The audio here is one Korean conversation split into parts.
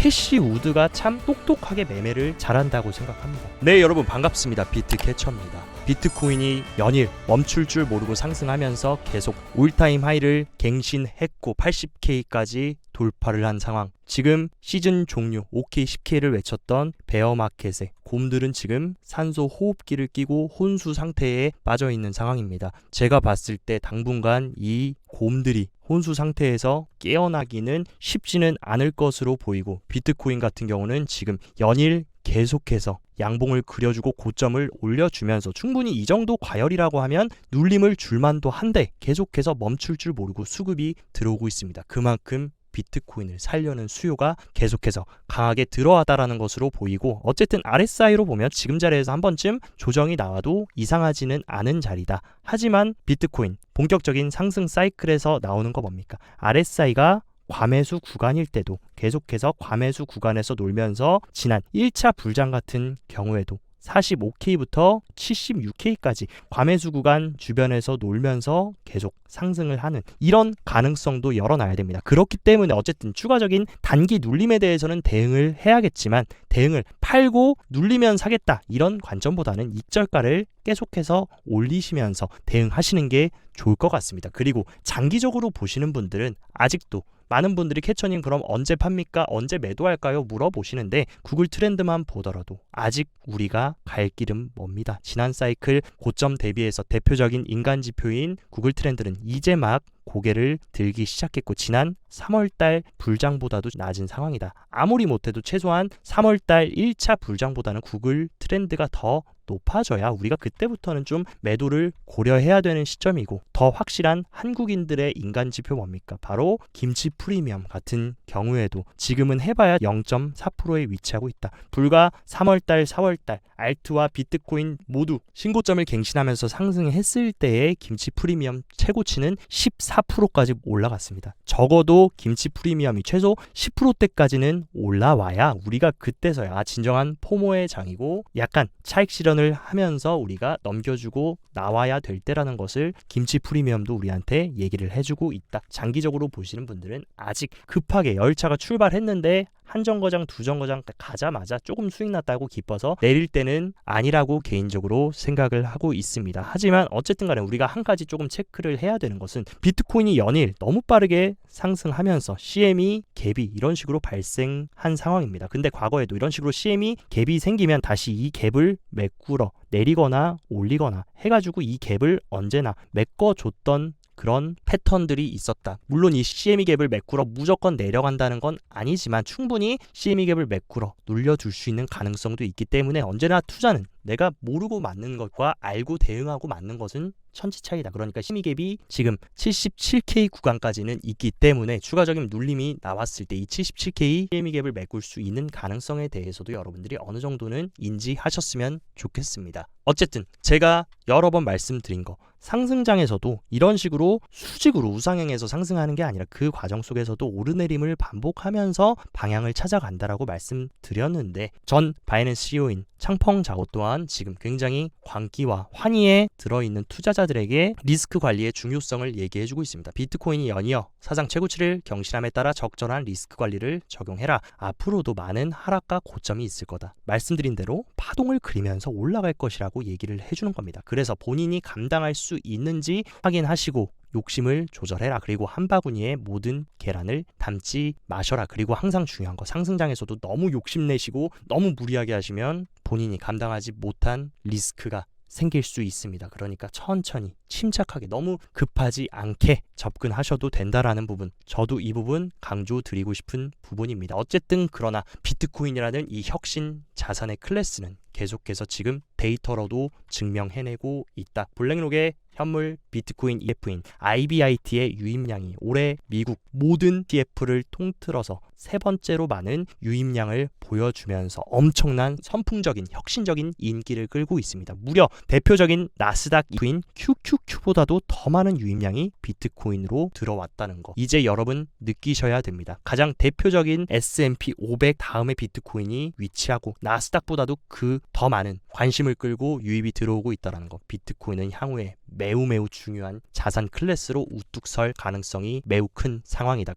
캐시 우드가 참 똑똑하게 매매를 잘한다고 생각합니다. 네, 여러분 반갑습니다. 비트캐쳐입니다. 비트코인이 연일 멈출 줄 모르고 상승하면서 계속 올타임 하이를 갱신했고 80K까지 돌파를 한 상황. 지금 시즌 종료 5K, 10K를 외쳤던 베어마켓에 곰들은 지금 산소 호흡기를 끼고 혼수 상태에 빠져 있는 상황입니다. 제가 봤을 때 당분간 이 곰들이 혼수 상태에서 깨어나기는 쉽지는 않을 것으로 보이고, 비트코인 같은 경우는 지금 연일 계속해서 양봉을 그려주고 고점을 올려주면서 충분히 이 정도 과열이라고 하면 눌림을 줄만도 한데 계속해서 멈출 줄 모르고 수급이 들어오고 있습니다. 그만큼 비트코인을 살려는 수요가 계속해서 강하게 들어왔다라는 것으로 보이고, 어쨌든 RSI로 보면 지금 자리에서 한 번쯤 조정이 나와도 이상하지는 않은 자리다. 하지만 비트코인 본격적인 상승 사이클에서 나오는 거 뭡니까? RSI가 과매수 구간일 때도 계속해서 과매수 구간에서 놀면서 지난 1차 불장 같은 경우에도 45K부터 76K까지 과매수 구간 주변에서 놀면서 계속 상승을 하는 이런 가능성도 열어놔야 됩니다. 그렇기 때문에 어쨌든 추가적인 단기 눌림에 대해서는 대응을 해야겠지만, 대응을 팔고 눌리면 사겠다 이런 관점보다는 익절가를 계속해서 올리시면서 대응하시는 게 좋을 것 같습니다. 그리고 장기적으로 보시는 분들은 아직도 많은 분들이 캐쳐님 그럼 언제 팝니까? 언제 매도할까요? 물어보시는데 구글 트렌드만 보더라도 아직 우리가 갈 길은 멉니다. 지난 사이클 고점 대비해서 대표적인 인간 지표인 구글 트렌드는 이제 막 고개를 들기 시작했고, 지난 3월달 불장보다도 낮은 상황이다. 아무리 못해도 최소한 3월달 1차 불장보다는 구글 트렌드가 더 높아져야 우리가 그때부터는 좀 매도를 고려해야 되는 시점이고, 더 확실한 한국인들의 인간지표 뭡니까? 바로 김치 프리미엄 같은 경우에도 지금은 해봐야 0.4%에 위치하고 있다. 불과 3월달, 4월달 알트와 비트코인 모두 신고점을 갱신하면서 상승했을 때의 김치 프리미엄 최고치는 14%까지 올라갔습니다. 적어도 김치 프리미엄이 최소 10%대까지는 올라와야 우리가 그때서야 진정한 포모의 장이고, 약간 차익 실현을 하면서 우리가 넘겨주고 나와야 될 때라는 것을 김치 프리미엄도 우리한테 얘기를 해주고 있다. 장기적으로 보시는 분들은 아직 급하게 열차가 출발했는데 한 정거장, 두 정거장 가자마자 조금 수익 났다고 기뻐서 내릴 때는 아니라고 개인적으로 생각을 하고 있습니다. 하지만 어쨌든 간에 우리가 한 가지 조금 체크를 해야 되는 것은, 비트코인이 연일 너무 빠르게 상승하면서 CME 갭이 이런 식으로 발생한 상황입니다. 근데 과거에도 이런 식으로 CME 갭이 생기면 다시 이 갭을 메꾸러 내리거나 올리거나 해가지고 이 갭을 언제나 메꿔줬던 그런 패턴들이 있었다. 물론 이 CME 갭을 메꾸러 무조건 내려간다는 건 아니지만 충분히 CME 갭을 메꾸러 눌려줄 수 있는 가능성도 있기 때문에 언제나 투자는 내가 모르고 맞는 것과 알고 대응하고 맞는 것은 천지차이다. 그러니까 CME 갭이 지금 77K 구간까지는 있기 때문에 추가적인 눌림이 나왔을 때 이 77K CME 갭을 메꿀 수 있는 가능성에 대해서도 여러분들이 어느 정도는 인지하셨으면 좋겠습니다. 어쨌든 제가 여러 번 말씀드린 거, 상승장에서도 이런 식으로 수직으로 우상향해서 상승하는 게 아니라 그 과정 속에서도 오르내림을 반복하면서 방향을 찾아간다라고 말씀드렸는데, 전 바이낸스 CEO인 창펑 자오 또한 지금 굉장히 광기와 환희에 들어있는 투자자들에게 리스크 관리의 중요성을 얘기해주고 있습니다. 비트코인이 연이어 사상 최고치를 경신함에 따라 적절한 리스크 관리를 적용해라. 앞으로도 많은 하락과 고점이 있을 거다. 말씀드린 대로 파동을 그리면서 올라갈 것이라고 얘기를 해주는 겁니다. 그래서 본인이 감당할 수 있는지 확인하시고 욕심을 조절해라. 그리고 한 바구니에 모든 계란을 담지 마셔라. 그리고 항상 중요한 거, 상승장에서도 너무 욕심내시고 너무 무리하게 하시면 본인이 감당하지 못한 리스크가 생길 수 있습니다. 그러니까 천천히 침착하게 너무 급하지 않게 접근하셔도 된다라는 부분, 저도 이 부분 강조드리고 싶은 부분입니다. 어쨌든 그러나 비트코인이라는 이 혁신 자산의 클래스는 계속해서 지금 데이터로도 증명해내고 있다. 블랙록의 현물 비트코인 ETF인 IBIT의 유입량이 올해 미국 모든 ETF를 통틀어서 세 번째로 많은 유입량을 보여주면서 엄청난 선풍적인 혁신적인 인기를 끌고 있습니다. 무려 대표적인 나스닥 ETF인 QQQ보다도 더 많은 유입량이 비트코인으로 들어왔다는 거, 이제 여러분 느끼셔야 됩니다. 가장 대표적인 S&P 500 다음에 비트코인이 위치하고 나스닥보다도 그 더 많은 관심을 끌고 유입이 들어오고 있다는 거, 비트코인은 향후에 매우 중요한 자산 클래스로 우뚝 설 가능성이 매우 큰 상황이다.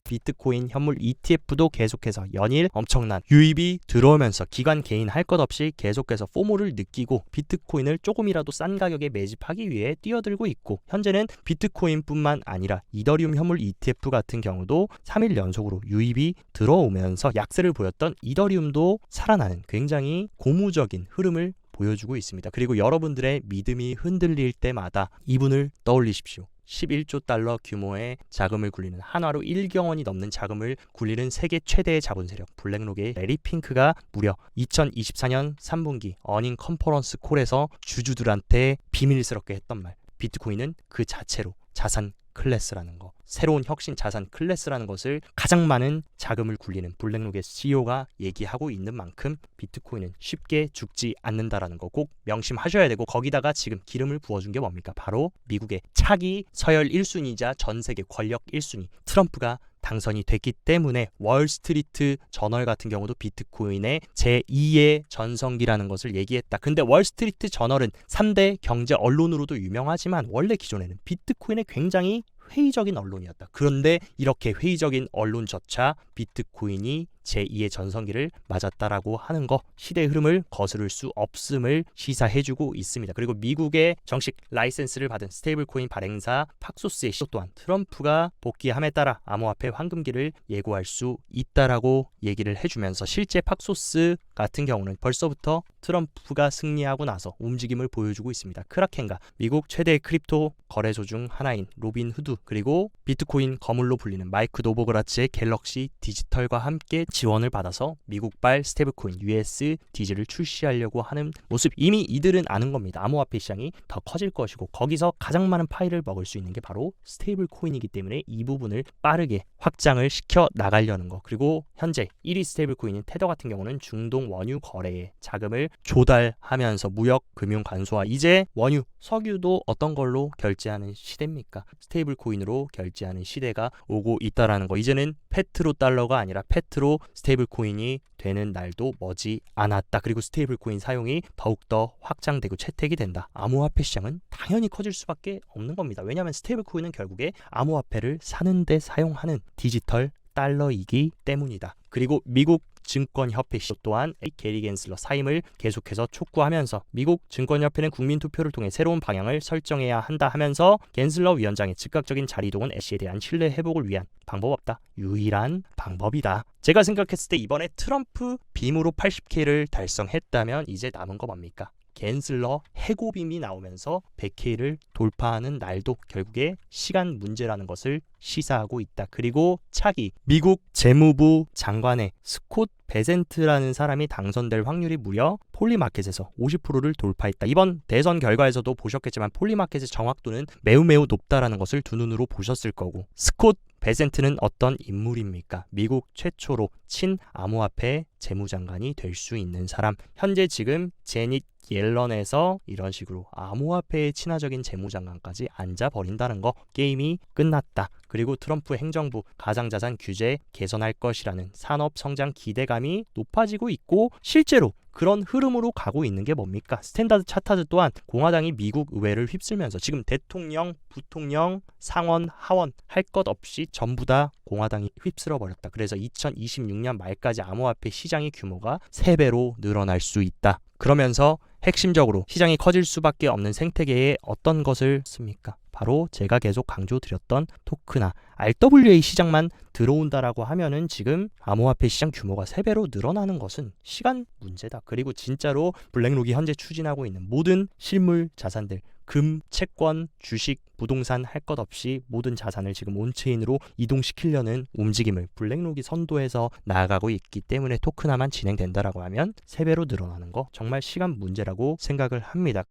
비트코인 현물 ETF도 계속해서 연일 엄청난 유입이 들어오면서 기관 개인 할 것 없이 계속해서 포모를 느끼고 비트코인을 조금이라도 싼 가격에 매집하기 위해 뛰어들고 있고, 현재는 비트코인뿐만 아니라 이더리움 현물 ETF 같은 경우도 3일 연속으로 유입이 들어오면서 약세를 보였던 이더리움도 살아나는 굉장히 고무적인 흐름을 보여주고 있습니다. 그리고 여러분들의 믿음이 흔들릴 때마다 이분을 떠올리십시오. 11조 달러 규모의 자금을 굴리는, 한화로 1경 원이 넘는 자금을 굴리는 세계 최대의 자본 세력 블랙록의 레리 핑크가 무려 2024년 3분기 어닝 컨퍼런스 콜에서 주주들한테 비밀스럽게 했던 말, 비트코인은 그 자체로 자산 클래스라는 거, 새로운 혁신 자산 클래스라는 것을 가장 많은 자금을 굴리는 블랙록의 CEO가 얘기하고 있는 만큼 비트코인은 쉽게 죽지 않는다라는 거 꼭 명심하셔야 되고, 거기다가 지금 기름을 부어준 게 뭡니까? 바로 미국의 차기 서열 1순위이자 전 세계 권력 1순위 트럼프가 당선이 됐기 때문에 월스트리트 저널 같은 경우도 비트코인의 제2의 전성기라는 것을 얘기했다. 근데 월스트리트 저널은 3대 경제 언론으로도 유명하지만 원래 기존에는 비트코인의 굉장히 회의적인 언론이었다. 그런데 이렇게 회의적인 언론조차 비트코인이 제2의 전성기를 맞았다라고 하는 거, 시대의 흐름을 거스를 수 없음을 시사해주고 있습니다. 그리고 미국의 정식 라이센스를 받은 스테이블코인 발행사 팍소스의 시도 또한 트럼프가 복귀함에 따라 암호화폐 황금기를 예고할 수 있다라고 얘기를 해주면서, 실제 팍소스 같은 경우는 벌써부터 트럼프가 승리하고 나서 움직임을 보여주고 있습니다. 크라켄과 미국 최대의 크립토 거래소 중 하나인 로빈후드, 그리고 비트코인 거물로 불리는 마이크 노보그라츠의 갤럭시 디지털과 함께 지원을 받아서 미국발 스테이블코인 USDG를 출시하려고 하는 모습, 이미 이들은 아는 겁니다. 암호화폐 시장이 더 커질 것이고 거기서 가장 많은 파이를 먹을 수 있는 게 바로 스테이블코인이기 때문에 이 부분을 빠르게 확장을 시켜 나가려는 거. 그리고 현재 1위 스테이블코인인 테더 같은 경우는 중동 원유 거래에 자금을 조달하면서 무역 금융 간소화, 이제 원유 석유도 어떤 걸로 결제하는 시대입니까? 스테이블코인으로 결제하는 시대가 오고 있다라는 거. 이제는 페트로 달러가 아니라 페트로 스테이블 코인이 되는 날도 머지 않았다. 그리고 스테이블 코인 사용이 더욱더 확장되고 채택이 된다. 암호화폐 시장은 당연히 커질 수밖에 없는 겁니다. 왜냐하면 스테이블 코인은 결국에 암호화폐를 사는데 사용하는 디지털 달러이기 때문이다. 그리고 미국 증권협회 또한 게리 겐슬러 사임을 계속해서 촉구하면서, 미국 증권협회는 국민투표를 통해 새로운 방향을 설정해야 한다 하면서 겐슬러 위원장의 즉각적인 자리이동은 애쉬에 대한 신뢰 회복을 위한 방법 없다, 유일한 방법이다. 제가 생각했을 때 이번에 트럼프 빔으로 80K를 달성했다면 이제 남은 거 뭡니까? 겐슬러 해고빔이 나오면서 100K를 돌파하는 날도 결국에 시간 문제라는 것을 시사하고 있다. 그리고 차기 미국 재무부 장관의 스콧 베센트라는 사람이 당선될 확률이 무려 폴리마켓에서 50%를 돌파했다. 이번 대선 결과에서도 보셨겠지만 폴리마켓의 정확도는 매우 높다라는 것을 두 눈으로 보셨을 거고, 스콧 베센트는 어떤 인물입니까? 미국 최초로 친암호화폐 재무장관이 될 수 있는 사람. 현재 지금 제닛 옐런에서 이런 식으로 암호화폐의 친화적인 재무장관까지 앉아버린다는 거, 게임이 끝났다. 그리고 트럼프 행정부 가상자산 규제 개선할 것이라는 산업 성장 기대감이 높아지고 있고, 실제로 그런 흐름으로 가고 있는 게 뭡니까? 스탠다드 차타즈 또한 공화당이 미국 의회를 휩쓸면서 지금 대통령, 부통령, 상원, 하원 할 것 없이 전부 다 공화당이 휩쓸어 버렸다. 그래서 2026년 말까지 암호화폐 시장의 규모가 3배로 늘어날 수 있다. 그러면서 핵심적으로 시장이 커질 수밖에 없는 생태계에 어떤 것을 씁니까? 바로 제가 계속 강조드렸던 토크나 RWA 시장만 들어온다라고 하면은 지금 암호화폐 시장 규모가 3배로 늘어나는 것은 시간 문제다. 그리고 진짜로 블랙록이 현재 추진하고 있는 모든 실물 자산들, 금, 채권, 주식, 부동산 할 것 없이 모든 자산을 지금 온체인으로 이동시키려는 움직임을 블랙록이 선도해서 나아가고 있기 때문에 토크나만 진행된다라고 하면 3배로 늘어나는 거 정말 시간 문제라고 생각을 합니다.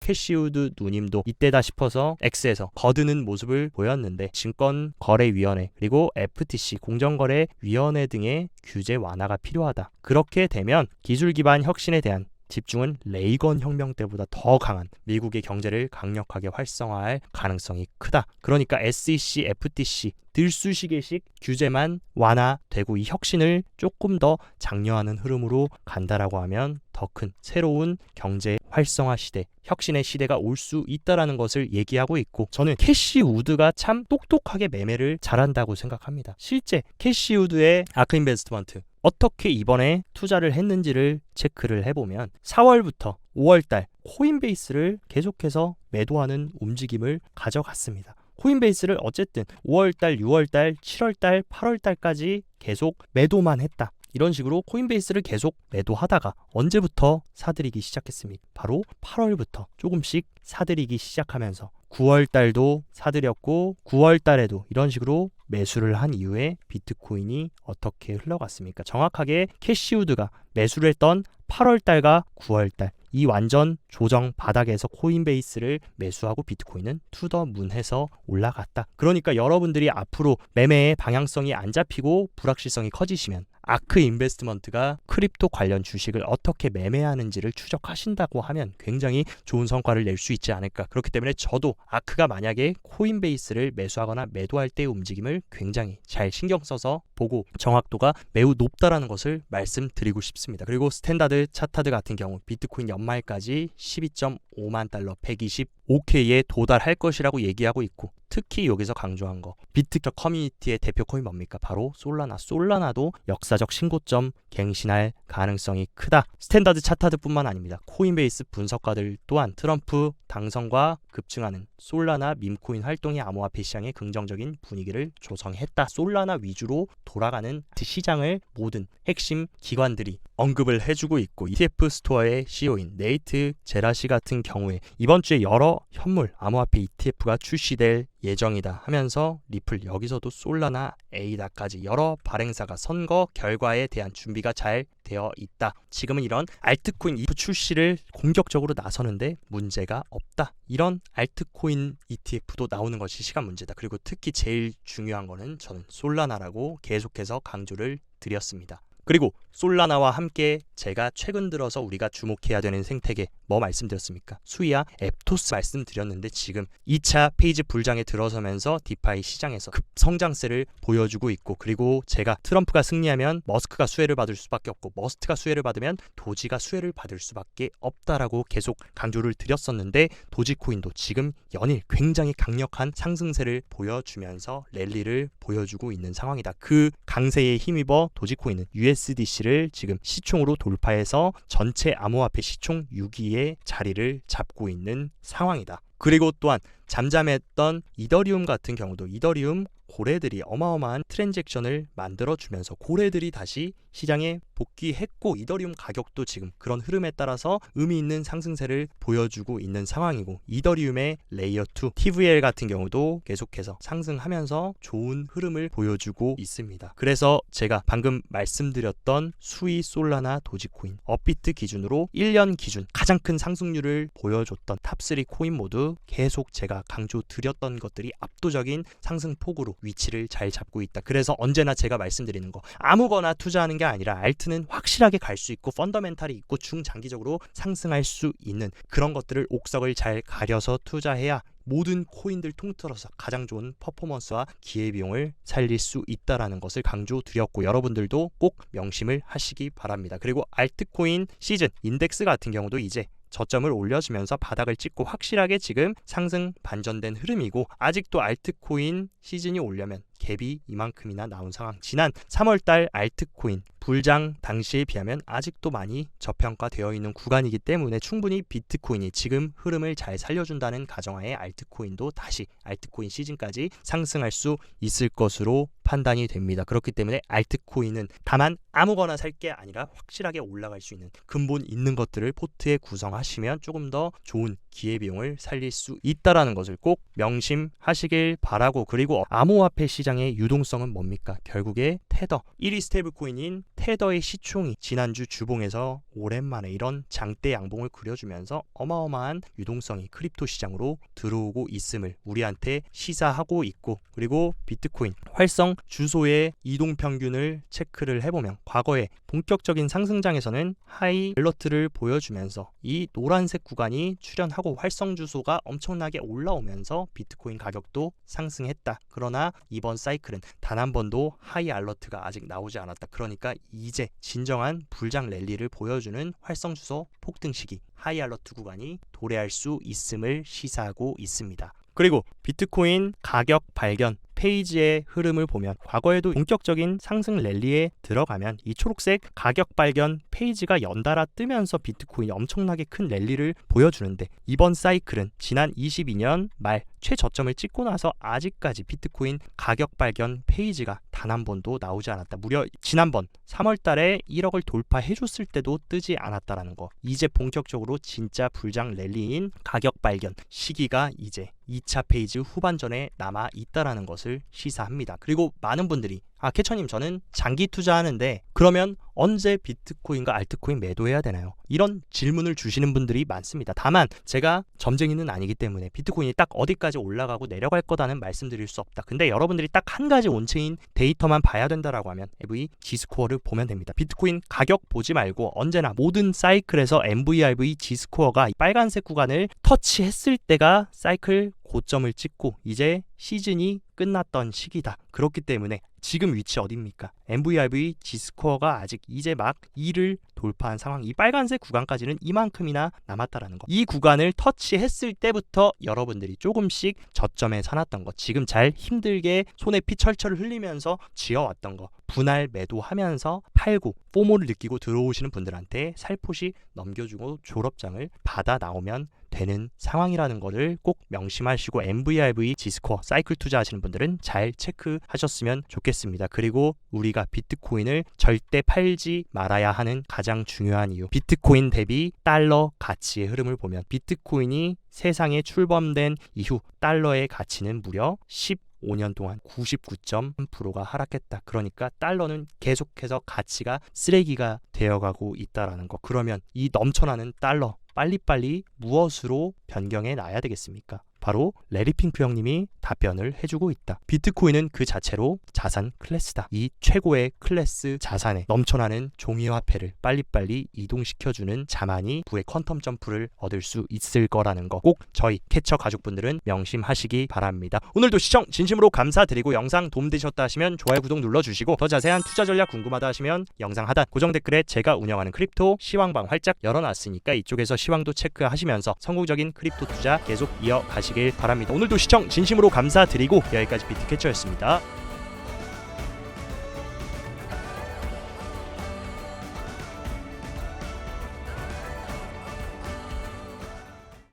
캐시우드 누님도 이때다 싶어서 X에서 거드는 모습을 보였는데, 증권거래위원회 그리고 FTC 공정거래위원회 등의 규제 완화가 필요하다. 그렇게 되면 기술 기반 혁신에 대한 집중은 레이건 혁명 때보다 더 강한 미국의 경제를 강력하게 활성화할 가능성이 크다. 그러니까 SEC, FTC 들쑤시개식 규제만 완화되고 이 혁신을 조금 더 장려하는 흐름으로 간다라고 하면 더 큰 새로운 경제 활성화 시대, 혁신의 시대가 올 수 있다라는 것을 얘기하고 있고, 저는 캐시 우드가 참 똑똑하게 매매를 잘한다고 생각합니다. 실제 캐시 우드의 아크 인베스트먼트 어떻게 이번에 투자를 했는지를 체크를 해보면 4월부터 5월달 코인베이스를 계속해서 매도하는 움직임을 가져갔습니다. 코인베이스를 어쨌든 5월달, 6월달, 7월달, 8월달까지 계속 매도만 했다. 이런 식으로 코인베이스를 계속 매도하다가 언제부터 사들이기 시작했습니까? 바로 8월부터 조금씩 사들이기 시작하면서 9월달도 사들였고 9월달에도 이런 식으로 매수를 한 이후에 비트코인이 어떻게 흘러갔습니까? 정확하게 캐시우드가 매수를 했던 8월달과 9월달 이 완전 조정 바닥에서 코인베이스를 매수하고 비트코인은 투더문해서 올라갔다. 그러니까 여러분들이 앞으로 매매의 방향성이 안 잡히고 불확실성이 커지시면 아크 인베스트먼트가 크립토 관련 주식을 어떻게 매매하는지를 추적하신다고 하면 굉장히 좋은 성과를 낼 수 있지 않을까. 그렇기 때문에 저도 아크가 만약에 코인베이스를 매수하거나 매도할 때의 움직임을 굉장히 잘 신경 써서 보고 정확도가 매우 높다라는 것을 말씀드리고 싶습니다. 그리고 스탠다드 차타드 같은 경우 비트코인 연말까지 12.5만 달러 125K에 도달할 것이라고 얘기하고 있고, 특히 여기서 강조한 거 비트coin 커뮤니티의 대표 코인 뭡니까? 바로 솔라나. 솔라나도 역사적 신고점 갱신할 가능성이 크다. 스탠다드 차타드뿐만 아닙니다. 코인베이스 분석가들 또한 트럼프 당선과 급증하는 솔라나 밈코인 활동이 암호화폐 시장에 긍정적인 분위기를 조성했다. 솔라나 위주로 돌아가는 시장을 모든 핵심 기관들이 언급을 해주고 있고, ETF 스토어의 CEO인 네이트 제라시 같은 경우에 이번 주에 여러 현물 암호화폐 ETF가 출시될 예정이다 하면서 리플, 여기서도 솔라나, 에이다까지 여러 발행사가 선거 결과에 대한 준비가 잘 되어 있다. 지금은 이런 알트코인 ETF 출시를 공격적으로 나서는데 문제가 없다. 이런 알트코인 ETF도 나오는 것이 시간 문제다. 그리고 특히 제일 중요한 거는 저는 솔라나라고 계속해서 강조를 드렸습니다. 그리고 솔라나와 함께 제가 최근 들어서 우리가 주목해야 되는 생태계 뭐 말씀드렸습니까? 수이아 앱토스 말씀드렸는데 지금 2차 페이지 불장에 들어서면서 디파이 시장에서 급성장세를 보여주고 있고, 그리고 제가 트럼프가 승리하면 머스크가 수혜를 받을 수밖에 없고 머스크가 수혜를 받으면 도지가 수혜를 받을 수밖에 없다라고 계속 강조를 드렸었는데, 도지코인도 지금 연일 굉장히 강력한 상승세를 보여주면서 랠리를 보여주고 있는 상황이다. 그 강세에 힘입어 도지코인은 USDC를 지금 시총으로 돌파해서 전체 암호화폐 시총 6위의 자리를 잡고 있는 상황이다. 그리고 또한 잠잠했던 이더리움 같은 경우도 이더리움 고래들이 어마어마한 트랜잭션을 만들어주면서 고래들이 다시 시장에 복귀했고, 이더리움 가격도 지금 그런 흐름에 따라서 의미 있는 상승세를 보여주고 있는 상황이고, 이더리움의 레이어 2 TVL 같은 경우도 계속해서 상승하면서 좋은 흐름을 보여주고 있습니다. 그래서 제가 방금 말씀드렸던 수이, 솔라나, 도지코인, 업비트 기준으로 1년 기준 가장 큰 상승률을 보여줬던 탑3 코인 모두 계속 제가 강조드렸던 것들이 압도적인 상승폭으로 위치를 잘 잡고 있다. 그래서 언제나 제가 말씀드리는 거, 아무거나 투자하는 게 아니라 알트는 확실하게 갈 수 있고 펀더멘탈이 있고 중장기적으로 상승할 수 있는 그런 것들을 옥석을 잘 가려서 투자해야 모든 코인들 통틀어서 가장 좋은 퍼포먼스와 기회비용을 살릴 수 있다라는 것을 강조드렸고, 여러분들도 꼭 명심을 하시기 바랍니다. 그리고 알트코인 시즌 인덱스 같은 경우도 이제 저점을 올려주면서 바닥을 찍고 확실하게 지금 상승 반전된 흐름이고, 아직도 알트코인 시즌이 오려면 갭이 이만큼이나 나온 상황. 지난 3월달 알트코인 불장 당시에 비하면 아직도 많이 저평가되어 있는 구간이기 때문에 충분히 비트코인이 지금 흐름을 잘 살려준다는 가정하에 알트코인도 다시 알트코인 시즌까지 상승할 수 있을 것으로 판단이 됩니다. 그렇기 때문에 알트코인은 다만 아무거나 살 게 아니라 확실하게 올라갈 수 있는 근본 있는 것들을 포트에 구성하시면 조금 더 좋은 기회비용을 살릴 수 있다라는 것을 꼭 명심하시길 바라고, 그리고 암호화폐 시장의 유동성은 뭡니까? 결국에 테더, 1위 스테이블 코인인 테더의 시총이 지난주 주봉에서 오랜만에 이런 장대 양봉을 그려주면서 어마어마한 유동성이 크립토 시장으로 들어오고 있음을 우리한테 시사하고 있고, 그리고 비트코인 활성 주소의 이동평균을 체크를 해보면 과거에 본격적인 상승장에서는 하이 알러트를 보여주면서 이 노란색 구간이 출현하고 활성 주소가 엄청나게 올라오면서 비트코인 가격도 상승했다. 그러나 이번 사이클은 단 한 번도 하이 알러트가 아직 나오지 않았다. 그러니까 이제 진정한 불장 랠리를 보여주는 활성 주소 폭등 시기, 하이 알러트 구간이 도래할 수 있음을 시사하고 있습니다. 그리고 비트코인 가격 발견 페이지의 흐름을 보면 과거에도 본격적인 상승 랠리에 들어가면 이 초록색 가격 발견 페이지가 연달아 뜨면서 비트코인이 엄청나게 큰 랠리를 보여주는데, 이번 사이클은 지난 22년 말 최저점을 찍고 나서 아직까지 비트코인 가격 발견 페이지가 단 한 번도 나오지 않았다. 무려 지난번 3월 달에 1억을 돌파해줬을 때도 뜨지 않았다라는 거. 이제 본격적으로 진짜 불장 랠리인 가격 발견 시기가 이제 2차 페이지 후반전에 남아 있다라는 것을 시사합니다. 그리고 많은 분들이 캐처님 저는 장기 투자하는데 그러면 언제 비트코인과 알트코인 매도해야 되나요? 이런 질문을 주시는 분들이 많습니다. 다만 제가 점쟁이는 아니기 때문에 비트코인이 딱 어디까지 올라가고 내려갈 거다는 말씀드릴 수 없다. 근데 여러분들이 딱 한 가지 온체인 데이터만 봐야 된다라고 하면 EV G스코어를 보면 됩니다. 비트코인 가격 보지 말고 언제나 모든 사이클에서 MVRV G스코어가 빨간색 구간을 터치했을 때가 사이클 고점을 찍고 이제 시즌이 끝났던 시기다. 그렇기 때문에 지금 위치 어디입니까? MVRV G스코어가 아직 이제 막 2를 돌파한 상황, 이 빨간색 구간까지는 이만큼이나 남았다라는 거. 이 구간을 터치했을 때부터 여러분들이 조금씩 저점에 사놨던 거, 지금 잘 힘들게 손에 피 철철 흘리면서 지어왔던 거 분할 매도하면서 팔고 포모를 느끼고 들어오시는 분들한테 살포시 넘겨주고 졸업장을 받아 나오면 되는 상황이라는 것을 꼭 명심하시고 MVRV G스코어 사이클 투자하시는 분들은 잘 체크하셨으면 좋겠습니다. 그리고 우리가 비트코인을 절대 팔지 말아야 하는 가장 중요한 이유, 비트코인 대비 달러 가치의 흐름을 보면 비트코인이 세상에 출범된 이후 달러의 가치는 무려 15년 동안 99.3%가 하락했다. 그러니까 달러는 계속해서 가치가 쓰레기가 되어가고 있다라는 거. 그러면 이 넘쳐나는 달러 빨리빨리 무엇으로 변경해 놔야 되겠습니까? 바로 레리 핑크 형님이 답변을 해주고 있다. 비트코인은 그 자체로 자산 클래스다. 이 최고의 클래스 자산에 넘쳐나는 종이화폐를 빨리빨리 이동시켜주는 자만이 부의 퀀텀 점프를 얻을 수 있을 거라는 거 꼭 저희 캐처 가족분들은 명심하시기 바랍니다. 오늘도 시청 진심으로 감사드리고 영상 도움되셨다 하시면 좋아요 구독 눌러주시고 더 자세한 투자 전략 궁금하다 하시면 영상 하단 고정 댓글에 제가 운영하는 크립토 시황방 활짝 열어놨으니까 이쪽에서 시황도 체크하시면서 성공적인 크립토 투자 계속 이어가시길 바랍니다. 오늘도 시청 진심으로 감사드리고 여기까지 비트캐쳐였습니다.